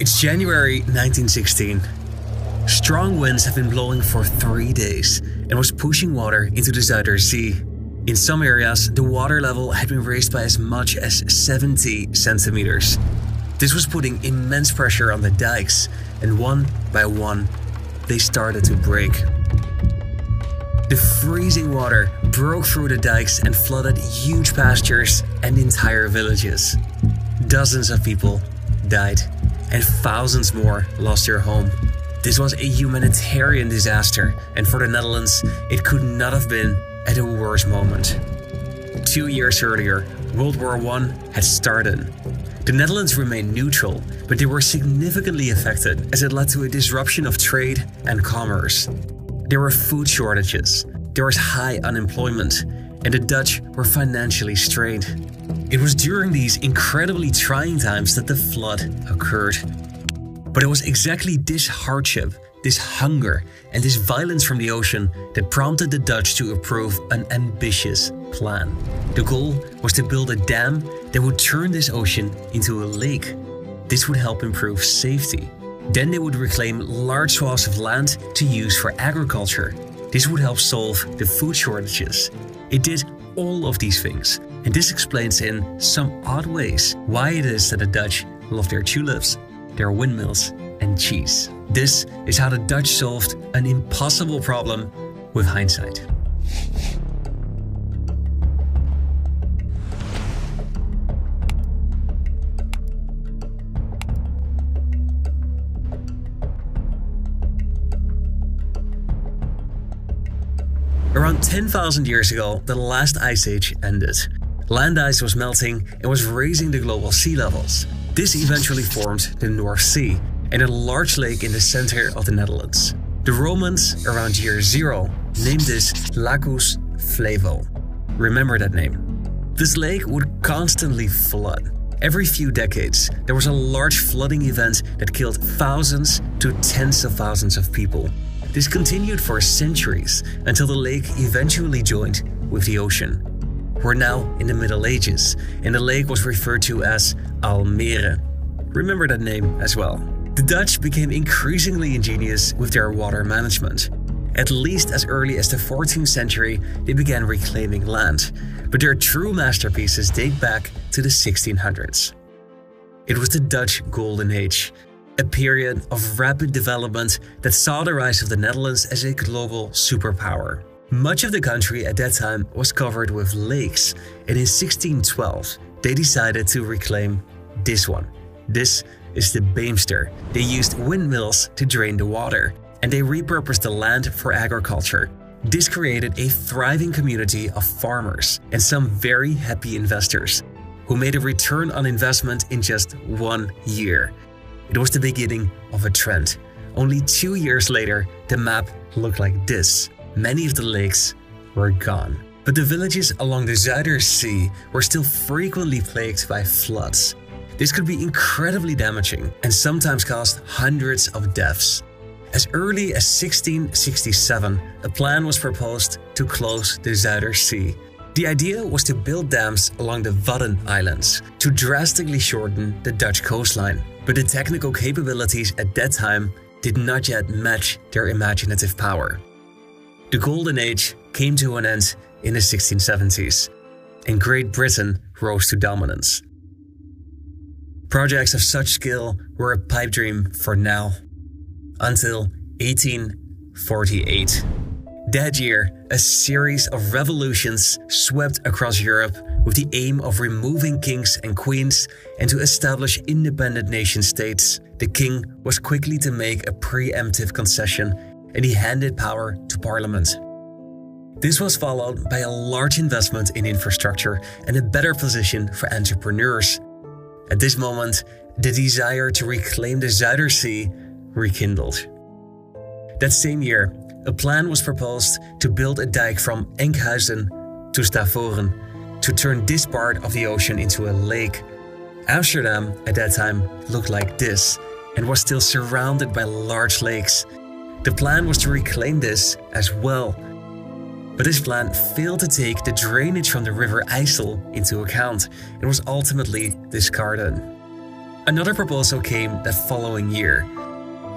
It's January 1916. Strong winds have been blowing for 3 days and was pushing water into the Zuider Sea. In some areas, the water level had been raised by as much as 70 centimeters. This was putting immense pressure on the dikes, and one by one, they started to break. The freezing water broke through the dikes and flooded huge pastures and entire villages. Dozens of people died, and thousands more lost their home. This was a humanitarian disaster, and for the Netherlands, it could not have been at a worse moment. 2 years earlier, World War I had started. The Netherlands remained neutral, but they were significantly affected as it led to a disruption of trade and commerce. There were food shortages, there was high unemployment, and the Dutch were financially strained. It was during these incredibly trying times that the flood occurred. But it was exactly this hardship, this hunger, and this violence from the ocean that prompted the Dutch to approve an ambitious plan. The goal was to build a dam that would turn this ocean into a lake. This would help improve safety. Then they would reclaim large swaths of land to use for agriculture. This would help solve the food shortages. It did all of these things, and this explains in some odd ways why it is that the Dutch love their tulips, their windmills, and cheese. This is how the Dutch solved an impossible problem with hindsight. Around 10,000 years ago, the last ice age ended. Land ice was melting and was raising the global sea levels. This eventually formed the North Sea and a large lake in the center of the Netherlands. The Romans, around year 0, named this Lacus Flevo. Remember that name. This lake would constantly flood. Every few decades, there was a large flooding event that killed thousands to tens of thousands of people. This continued for centuries until the lake eventually joined with the ocean. We're now in the Middle Ages, and the lake was referred to as Almere. Remember that name as well. The Dutch became increasingly ingenious with their water management. At least as early as the 14th century, they began reclaiming land, but their true masterpieces date back to the 1600s. It was the Dutch Golden Age, a period of rapid development that saw the rise of the Netherlands as a global superpower. Much of the country at that time was covered with lakes, and in 1612, they decided to reclaim this one. This is the Beemster. They used windmills to drain the water, and they repurposed the land for agriculture. This created a thriving community of farmers and some very happy investors who made a return on investment in just 1 year. It was the beginning of a trend. Only 2 years later, the map looked like this. Many of the lakes were gone. But the villages along the Zuider Sea were still frequently plagued by floods. This could be incredibly damaging and sometimes caused hundreds of deaths. As early as 1667, a plan was proposed to close the Zuider Sea. The idea was to build dams along the Wadden Islands to drastically shorten the Dutch coastline. But the technical capabilities at that time did not yet match their imaginative power. The Golden Age came to an end in the 1670s, and Great Britain rose to dominance. Projects of such scale were a pipe dream for now, until 1848. That year, a series of revolutions swept across Europe with the aim of removing kings and queens and to establish independent nation-states. The king was quickly to make a preemptive concession, and he handed power to parliament. This was followed by a large investment in infrastructure and a better position for entrepreneurs. At this moment, the desire to reclaim the Zuider Sea rekindled. That same year, a plan was proposed to build a dike from Enkhuizen to Stavoren to turn this part of the ocean into a lake. Amsterdam at that time looked like this and was still surrounded by large lakes. The plan was to reclaim this as well. But this plan failed to take the drainage from the river IJssel into account and was ultimately discarded. Another proposal came that following year.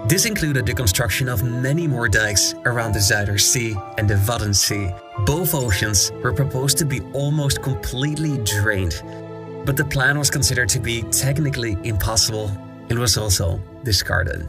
This included the construction of many more dikes around the Zuiderzee and the Waddenzee. Both oceans were proposed to be almost completely drained, but the plan was considered to be technically impossible and was also discarded.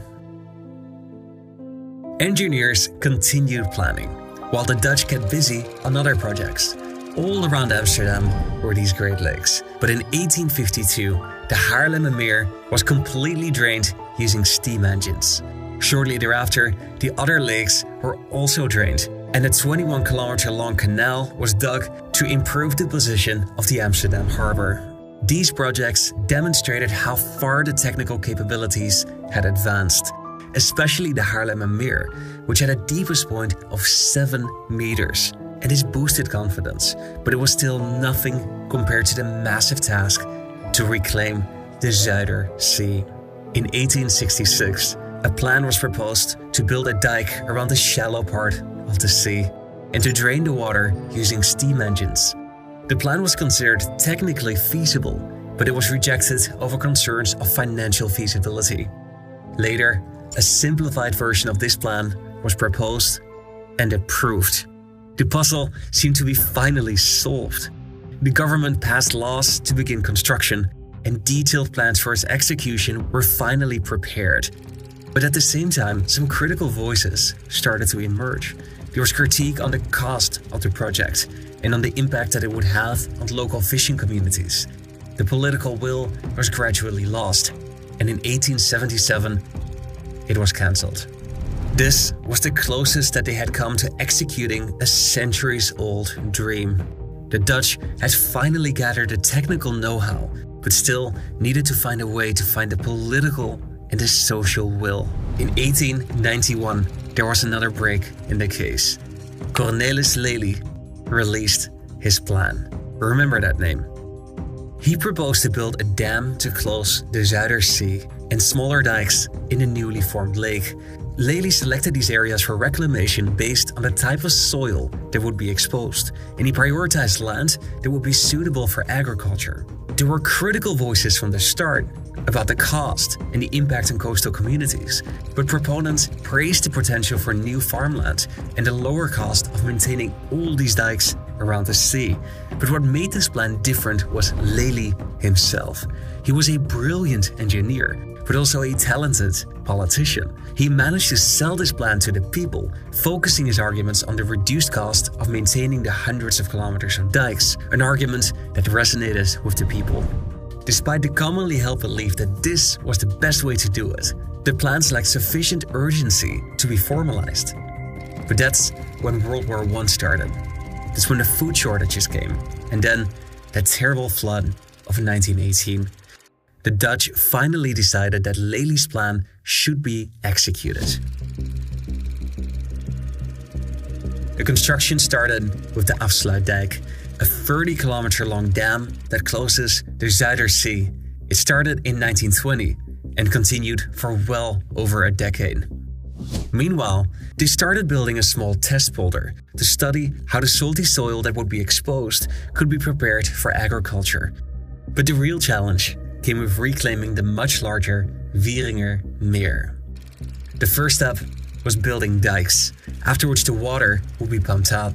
Engineers continued planning, while the Dutch kept busy on other projects. All around Amsterdam were these Great Lakes, but in 1852, the Haarlemmermeer was completely drained using steam engines. Shortly thereafter, the other lakes were also drained, and a 21-kilometer-long canal was dug to improve the position of the Amsterdam harbor. These projects demonstrated how far the technical capabilities had advanced, especially the Haarlemmermeer, which had a deepest point of 7 meters. And this boosted confidence, but it was still nothing compared to the massive task to reclaim the Zuiderzee. In 1866, a plan was proposed to build a dike around the shallow part of the sea and to drain the water using steam engines. The plan was considered technically feasible, but it was rejected over concerns of financial feasibility. Later, a simplified version of this plan was proposed and approved. The puzzle seemed to be finally solved. The government passed laws to begin construction, and detailed plans for its execution were finally prepared. But at the same time, some critical voices started to emerge. There was critique on the cost of the project and on the impact that it would have on local fishing communities. The political will was gradually lost, and in 1877, it was cancelled. This was the closest that they had come to executing a centuries-old dream. The Dutch had finally gathered the technical know-how, but still needed to find a way to find the political and the social will. In 1891, there was another break in the case. Cornelis Lely released his plan. Remember that name. He proposed to build a dam to close the Zuiderzee and smaller dikes in the newly formed lake. Lely selected these areas for reclamation based on the type of soil that would be exposed, and he prioritized land that would be suitable for agriculture. There were critical voices from the start about the cost and the impact on coastal communities, but proponents praised the potential for new farmland and the lower cost of maintaining all these dikes around the sea. But what made this plan different was Lely himself. He was a brilliant engineer, but also a talented politician. He managed to sell this plan to the people, focusing his arguments on the reduced cost of maintaining the hundreds of kilometers of dikes, an argument that resonated with the people. Despite the commonly held belief that this was the best way to do it, the plans lacked sufficient urgency to be formalized. But that's when World War I started. That's when the food shortages came, and then that terrible flood of 1918. The Dutch finally decided that Lely's plan should be executed. The construction started with the Afsluitdijk, a 30-kilometer-long dam that closes the Zuiderzee. It started in 1920 and continued for well over a decade. Meanwhile, they started building a small test polder to study how the salty soil that would be exposed could be prepared for agriculture. But the real challenge came with reclaiming the much larger Wieringermeer. The first step was building dikes, after which the water would be pumped out.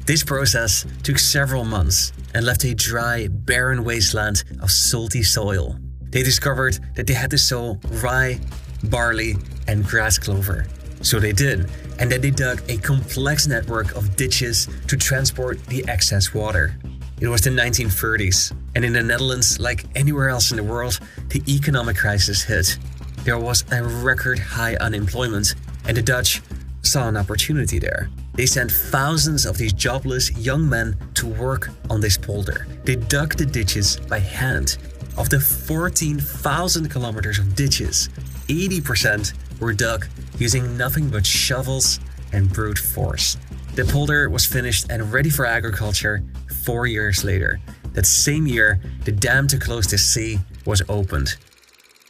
This process took several months and left a dry, barren wasteland of salty soil. They discovered that they had to sow rye, barley, and grass clover. So they did, and then they dug a complex network of ditches to transport the excess water. It was the 1930s, and in the Netherlands, like anywhere else in the world, the economic crisis hit. There was a record high unemployment, and the Dutch saw an opportunity there. They sent thousands of these jobless young men to work on this polder. They dug the ditches by hand. Of the 14,000 kilometers of ditches, 80% were dug using nothing but shovels and brute force. The polder was finished and ready for agriculture 4 years later. That same year, the dam to close the sea was opened.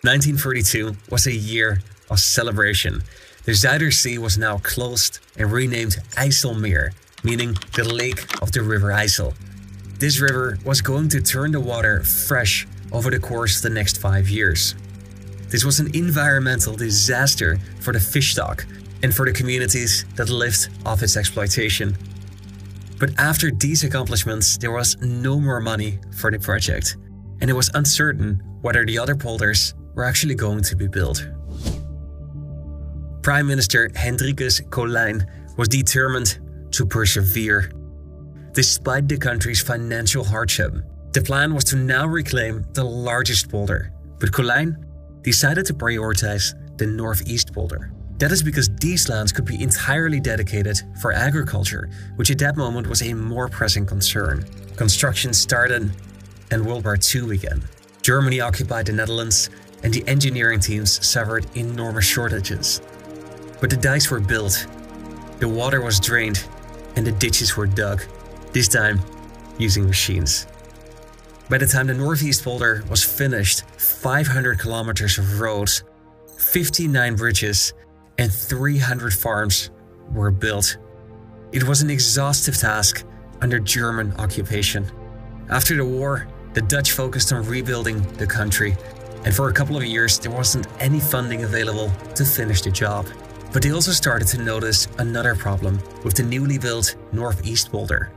1942 was a year of celebration. The Zuiderzee was now closed and renamed IJsselmeer, meaning the lake of the River IJssel. This river was going to turn the water fresh over the course of the next 5 years. This was an environmental disaster for the fish stock and for the communities that lived off its exploitation. But after these accomplishments, there was no more money for the project, and it was uncertain whether the other polders were actually going to be built. Prime Minister Hendrikus Colijn was determined to persevere. Despite the country's financial hardship, the plan was to now reclaim the largest polder, but Colijn decided to prioritize the northeast polder. That is because these lands could be entirely dedicated for agriculture, which at that moment was a more pressing concern. Construction started and World War II began. Germany occupied the Netherlands and the engineering teams suffered enormous shortages. But the dikes were built, the water was drained, and the ditches were dug, this time using machines. By the time the Northeast Polder was finished, 500 kilometers of roads, 59 bridges, and 300 farms were built. It was an exhaustive task under German occupation. After the war, the Dutch focused on rebuilding the country, and for a couple of years there wasn't any funding available to finish the job. But they also started to notice another problem with the newly built Northeast Polder.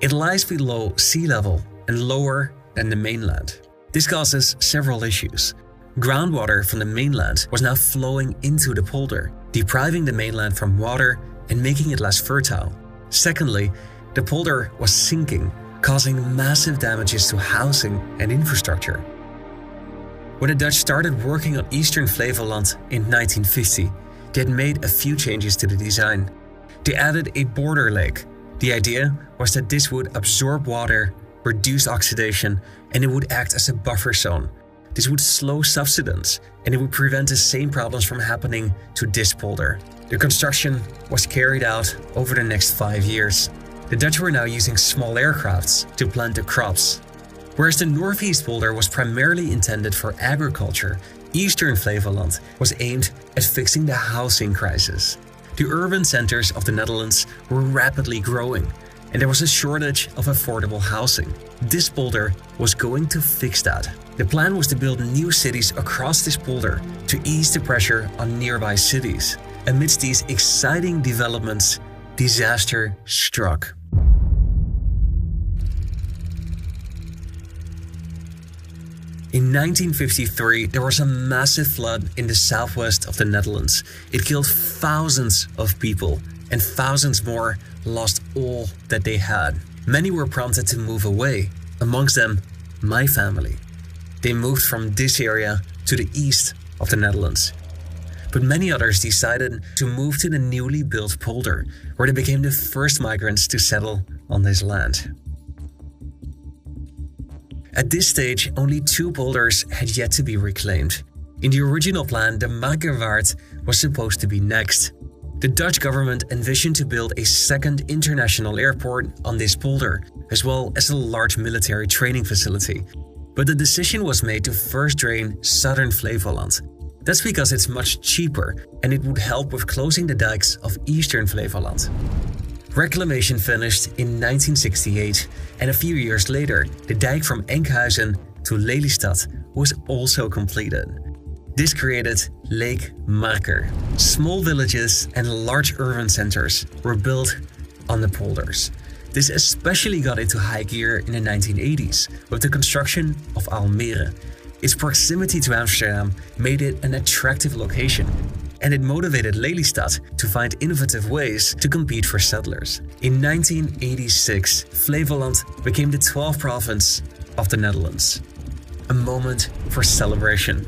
It lies below sea level and lower than the mainland. This causes several issues. Groundwater from the mainland was now flowing into the polder, depriving the mainland from water and making it less fertile. Secondly, the polder was sinking, causing massive damages to housing and infrastructure. When the Dutch started working on Eastern Flevoland in 1950, they had made a few changes to the design. They added a border lake. The idea was that this would absorb water, reduce oxidation, and it would act as a buffer zone. This would slow subsidence, and it would prevent the same problems from happening to this polder. The construction was carried out over the next 5 years. The Dutch were now using small aircrafts to plant the crops. Whereas the Northeast Polder was primarily intended for agriculture, Eastern Flevoland was aimed at fixing the housing crisis. The urban centers of the Netherlands were rapidly growing, and there was a shortage of affordable housing. This polder was going to fix that. The plan was to build new cities across this polder to ease the pressure on nearby cities. Amidst these exciting developments, disaster struck. In 1953, there was a massive flood in the southwest of the Netherlands. It killed thousands of people, and thousands more lost all that they had. Many were prompted to move away, amongst them my family. They moved from this area to the east of the Netherlands. But many others decided to move to the newly built polder, where they became the first migrants to settle on this land. At this stage, only 2 polders had yet to be reclaimed. In the original plan, the Markerwaard was supposed to be next. The Dutch government envisioned to build a second international airport on this polder, as well as a large military training facility. But the decision was made to first drain southern Flevoland. That's because it's much cheaper, and it would help with closing the dikes of eastern Flevoland. Reclamation finished in 1968, and a few years later, the dike from Enkhuizen to Lelystad was also completed. This created Lake Marker. Small villages and large urban centers were built on the polders. This especially got into high gear in the 1980s with the construction of Almere. Its proximity to Amsterdam made it an attractive location, and it motivated Lelystad to find innovative ways to compete for settlers. In 1986, Flevoland became the 12th province of the Netherlands. A moment for celebration.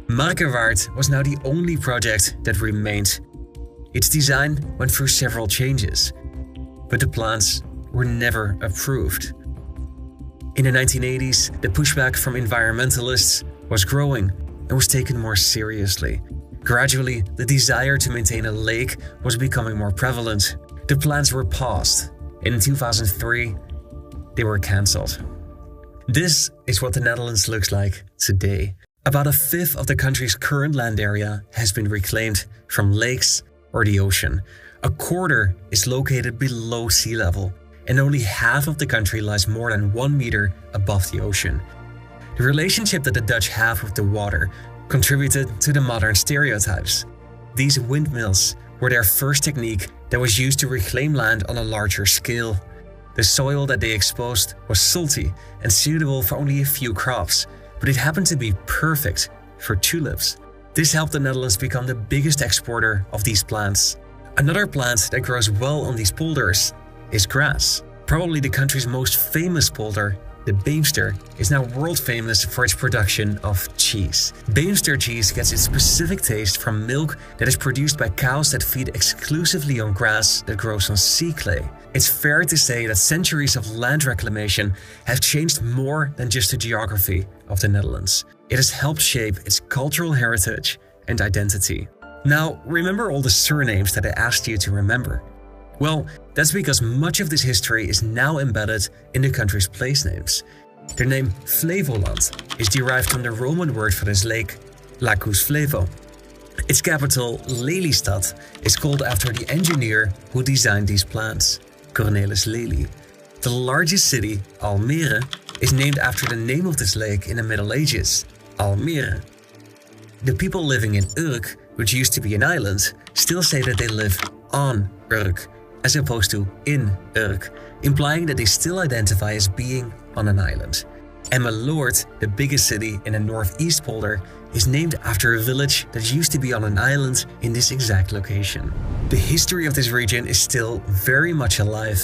Markerwaard was now the only project that remained. Its design went through several changes, but the plans were never approved. In the 1980s, the pushback from environmentalists was growing and was taken more seriously. Gradually, the desire to maintain a lake was becoming more prevalent. The plans were paused, and in 2003, they were cancelled. This is what the Netherlands looks like today. About a fifth of the country's current land area has been reclaimed from lakes or the ocean. A quarter is located below sea level, and only half of the country lies more than 1 meter above the ocean. The relationship that the Dutch have with the water contributed to the modern stereotypes. These windmills were their first technique that was used to reclaim land on a larger scale. The soil that they exposed was salty and suitable for only a few crops, but it happened to be perfect for tulips. This helped the Netherlands become the biggest exporter of these plants. Another plant that grows well on these polders is grass. Probably the country's most famous polder, the Beemster, is now world famous for its production of cheese. Beemster cheese gets its specific taste from milk that is produced by cows that feed exclusively on grass that grows on sea clay. It's fair to say that centuries of land reclamation have changed more than just the geography of the Netherlands. It has helped shape its cultural heritage and identity. Now, remember all the surnames that I asked you to remember? Well, that's because much of this history is now embedded in the country's place names. Their name Flevoland is derived from the Roman word for this lake, Lacus Flevo. Its capital, Lelystad, is called after the engineer who designed these plants, Cornelis Lely. The largest city, Almere, is named after the name of this lake in the Middle Ages, Almere. The people living in Urk, which used to be an island, still say that they live on Urk, as opposed to in Urk, implying that they still identify as being on an island. Emmeloord, the biggest city in the northeast polder, is named after a village that used to be on an island in this exact location. The history of this region is still very much alive